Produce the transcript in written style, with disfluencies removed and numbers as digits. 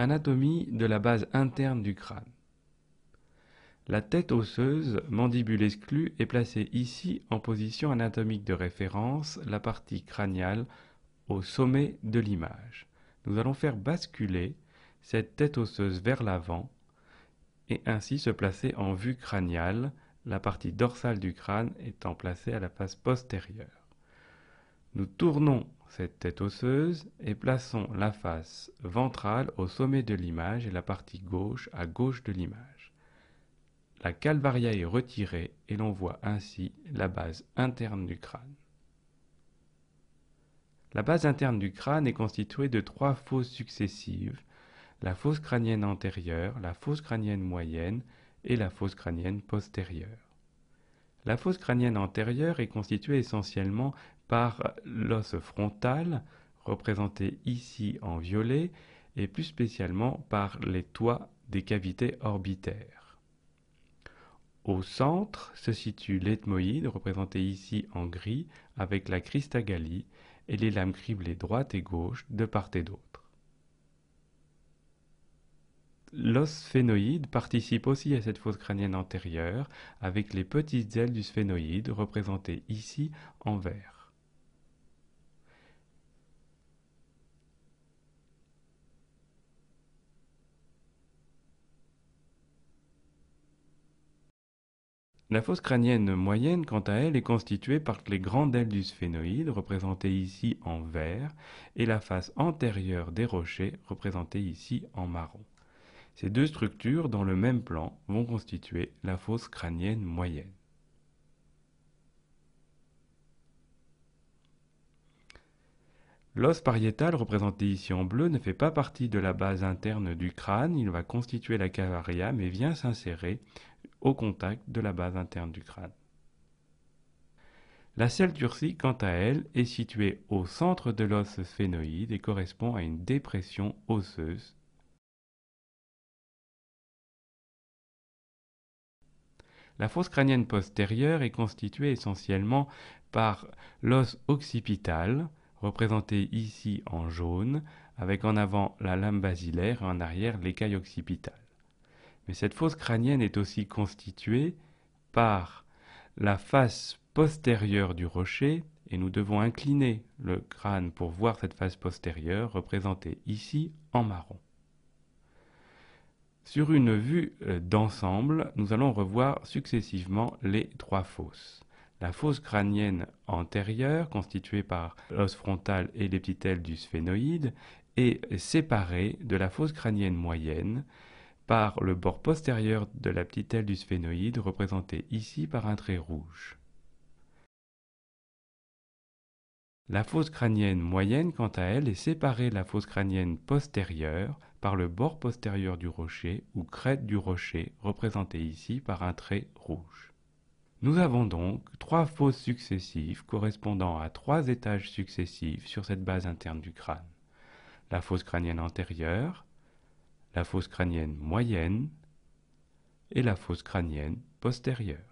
Anatomie de la base interne du crâne. La tête osseuse, mandibule exclue, est placée ici en position anatomique de référence, la partie crâniale au sommet de l'image. Nous allons faire basculer cette tête osseuse vers l'avant et ainsi se placer en vue crâniale, la partie dorsale du crâne étant placée à la face postérieure. Nous tournons cette tête osseuse et plaçons la face ventrale au sommet de l'image et la partie gauche à gauche de l'image. La calvaria est retirée et l'on voit ainsi la base interne du crâne. La base interne du crâne est constituée de 3 fosses successives, la fosse crânienne antérieure, la fosse crânienne moyenne et la fosse crânienne postérieure. La fosse crânienne antérieure est constituée essentiellement par l'os frontal, représenté ici en violet, et plus spécialement par les toits des cavités orbitaires. Au centre se situe l'ethmoïde, représenté ici en gris, avec la cristagalie et les lames criblées droite et gauche de part et d'autre. L'os sphénoïde participe aussi à cette fosse crânienne antérieure, avec les petites ailes du sphénoïde, représentées ici en vert. La fosse crânienne moyenne, quant à elle, est constituée par les grandes ailes du sphénoïde, représentées ici en vert, et la face antérieure des rochers, représentée ici en marron. Ces deux structures, dans le même plan, vont constituer la fosse crânienne moyenne. L'os pariétal, représenté ici en bleu, ne fait pas partie de la base interne du crâne, il va constituer la calvaria, mais vient s'insérer au contact de la base interne du crâne. La selle turcique, quant à elle, est située au centre de l'os sphénoïde et correspond à une dépression osseuse. La fosse crânienne postérieure est constituée essentiellement par l'os occipital, représenté ici en jaune, avec en avant la lame basilaire et en arrière l'écaille occipitale. Mais cette fosse crânienne est aussi constituée par la face postérieure du rocher, et nous devons incliner le crâne pour voir cette face postérieure, représentée ici en marron. Sur une vue d'ensemble, nous allons revoir successivement les 3 fosses. La fosse crânienne antérieure, constituée par l'os frontal et les petites ailes du sphénoïde, est séparée de la fosse crânienne moyenne par le bord postérieur de la petite aile du sphénoïde, représentée ici par un trait rouge. La fosse crânienne moyenne, quant à elle, est séparée de la fosse crânienne postérieure par le bord postérieur du rocher ou crête du rocher, représentée ici par un trait rouge. Nous avons donc 3 fosses successives correspondant à 3 étages successifs sur cette base interne du crâne. La fosse crânienne antérieure, la fosse crânienne moyenne et la fosse crânienne postérieure.